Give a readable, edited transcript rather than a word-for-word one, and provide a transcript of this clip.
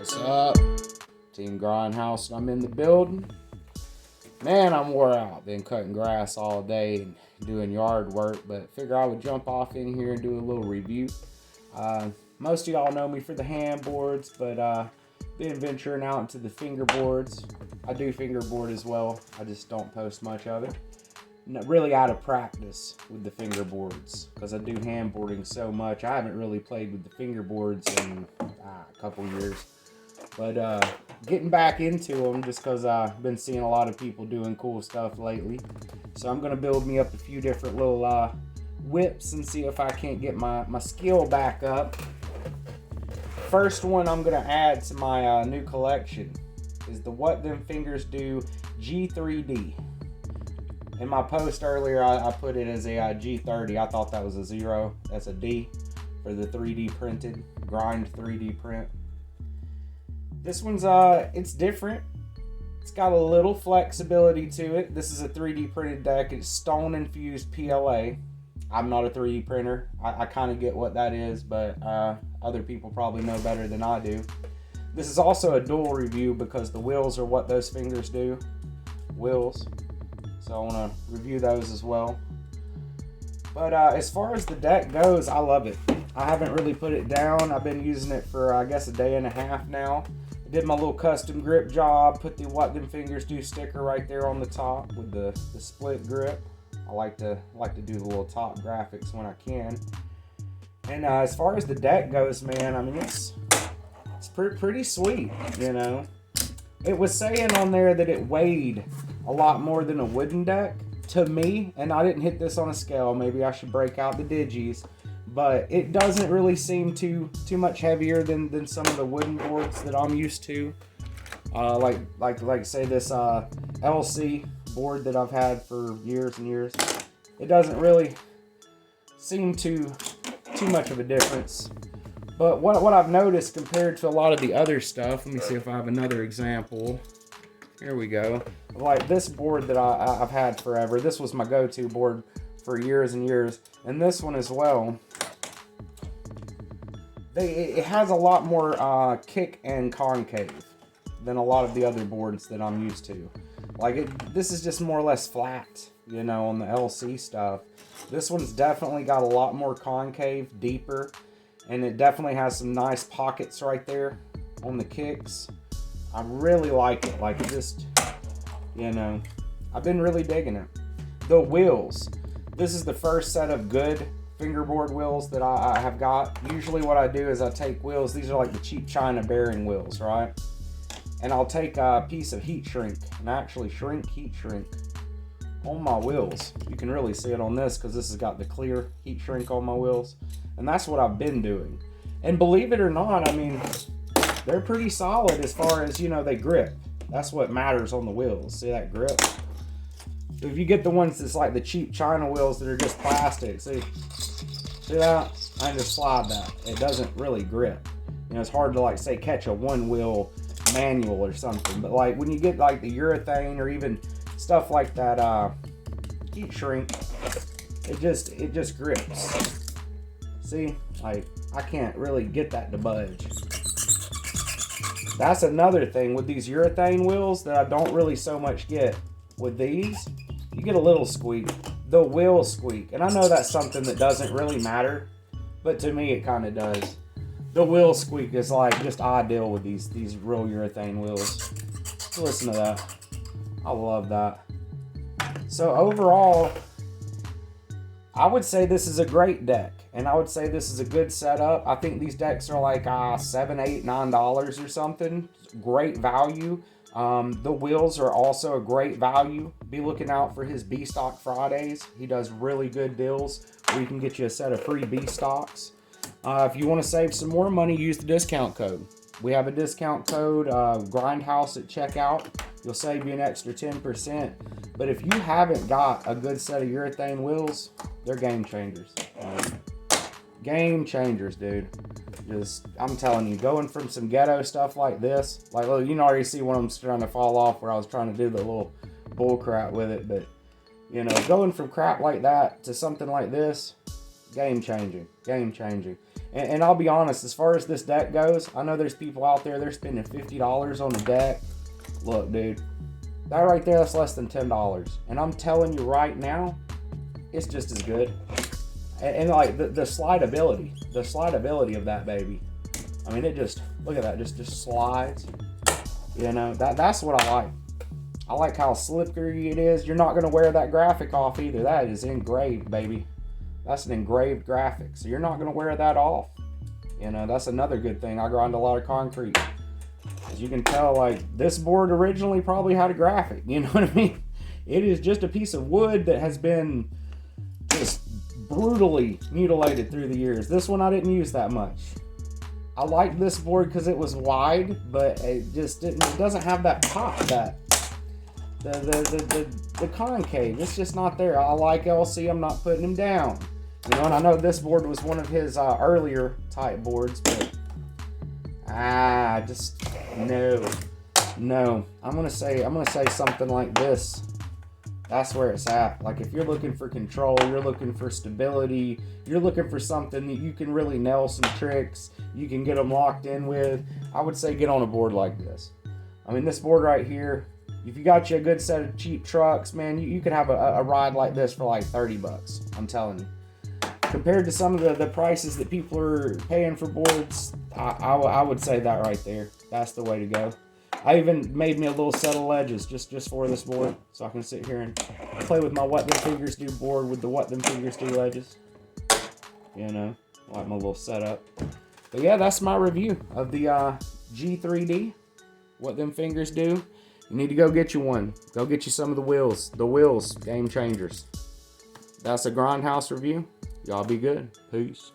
What's up? Team Grindhouse, I'm in the building. Man, I'm wore out. Been cutting grass all day and doing yard work, but figure I would jump off in here and do a little review. Most of y'all know me for the handboards, but been venturing out into the fingerboards. I do fingerboard as well. I just don't post much of it. Really out of practice with the fingerboards because I do handboarding so much. I haven't really played with the fingerboards in a couple years, but getting back into them just because I've been seeing a lot of people doing cool stuff lately. So I'm gonna build me up a few different little whips and see if I can't get my skill back up. First one I'm gonna add to my new collection is the What Them Fingers Do G3D. In my post earlier, I put it as a G30. I thought that was a 0. That's a D for the 3D printed, grind 3D print. This one's, it's different. It's got a little flexibility to it. This is a 3D printed deck. It's stone infused PLA. I'm not a 3D printer. I kind of get what that is, but other people probably know better than I do. This is also a dual review because the wheels are what those fingers do. Wheels. So I want to review those as well. But as far as the deck goes, I love it. I haven't really put it down. I've been using it for, I guess, a day and a half now. I did my little custom grip job. Put the What Them Fingers Do sticker right there on the top with the split grip. I like to do the little top graphics when I can. And as far as the deck goes, man, I mean, it's pretty sweet, you know. It was saying on there that it weighed a lot more than a wooden deck to me, and I didn't hit this on a scale. Maybe I should break out the digis, but it doesn't really seem too much heavier than some of the wooden boards that I'm used to. Like say this LC board that I've had for years and years. It doesn't really seem too much of a difference. But what I've noticed compared to a lot of the other stuff, let me see if I have another example. Here we go. Like this board that I've had forever. This was my go-to board for years and years. And this one as well. It has a lot more kick and concave than a lot of the other boards that I'm used to. This is just more or less flat, you know, on the LC stuff. This one's definitely got a lot more concave, deeper. And it definitely has some nice pockets right there on the kicks. I really like it. Like, it just, you know, I've been really digging it. The wheels. This is the first set of good fingerboard wheels that I have got. Usually what I do is I take wheels. These are like the cheap China bearing wheels, right? And I'll take a piece of heat shrink and actually heat shrink on my wheels. You can really see it on this because this has got the clear heat shrink on my wheels. And that's what I've been doing. And believe it or not, I mean, they're pretty solid as far as, you know, they grip. That's what matters on the wheels. See that grip? If you get the ones that's like the cheap China wheels that are just plastic, see that? I can just slide that. It doesn't really grip. You know, it's hard to, like, say, catch a one wheel manual or something. But like when you get like the urethane or even stuff like that heat shrink, it just grips. See, like, I can't really get that to budge. That's another thing with these urethane wheels that I don't really so much get. With these, you get a little squeak. The wheel squeak. And I know that's something that doesn't really matter, but to me it kind of does. The wheel squeak is like just ideal with these real urethane wheels. Listen to that. I love that. So overall, I would say this is a great deck. And I would say this is a good setup. I think these decks are like $7, $8, $9 or something. Great value. The wheels are also a great value. Be looking out for his B-Stock Fridays. He does really good deals where you can get you a set of free B-Stocks. If you want to save some more money, use the discount code. We have a discount code, Grindhouse at checkout. You'll save you an extra 10%. But if you haven't got a good set of urethane wheels, they're game changers. Game changers, dude. I'm telling you, going from some ghetto stuff like this, like, look, you can already see when I'm trying to fall off where I was trying to do the little bull crap with it, but, you know, going from crap like that to something like this, game changing. And I'll be honest, as far as this deck goes, I know there's people out there, they're spending $50 on the deck. Look, dude, that right there, that's less than $10. And I'm telling you right now, it's just as good. And like the slidability of that baby. I mean, it just, look at that, just slides. You know, that's what I like. I like how slippery it is. You're not gonna wear that graphic off either. That is engraved, baby. That's an engraved graphic, so you're not gonna wear that off. You know, that's another good thing. I grind a lot of concrete. As you can tell, like, this board originally probably had a graphic, you know what I mean? It is just a piece of wood that has been just brutally mutilated through the years. This one I didn't use that much. I like this board because it was wide, but it just didn't, it doesn't have that pop, that the concave. It's just not there. I like LC, I'm not putting him down. You know, and I know this board was one of his earlier type boards, but just no. I'm gonna say something like this. That's where it's at. Like, if you're looking for control, you're looking for stability, you're looking for something that you can really nail some tricks, you can get them locked in with, I would say get on a board like this. I mean, this board right here, if you got you a good set of cheap trucks, man, you could have a ride like this for like $30. I'm telling you. Compared to some of the prices that people are paying for boards, I would say that right there. That's the way to go. I even made me a little set of ledges just for this board, so I can sit here and play with my What Them Fingers Do board with the What Them Fingers Do ledges. You know, like my little setup. But yeah, that's my review of the G3D. What Them Fingers Do. You need to go get you one. Go get you some of the wheels. The wheels, game changers. That's a Grindhouse review. Y'all be good. Peace.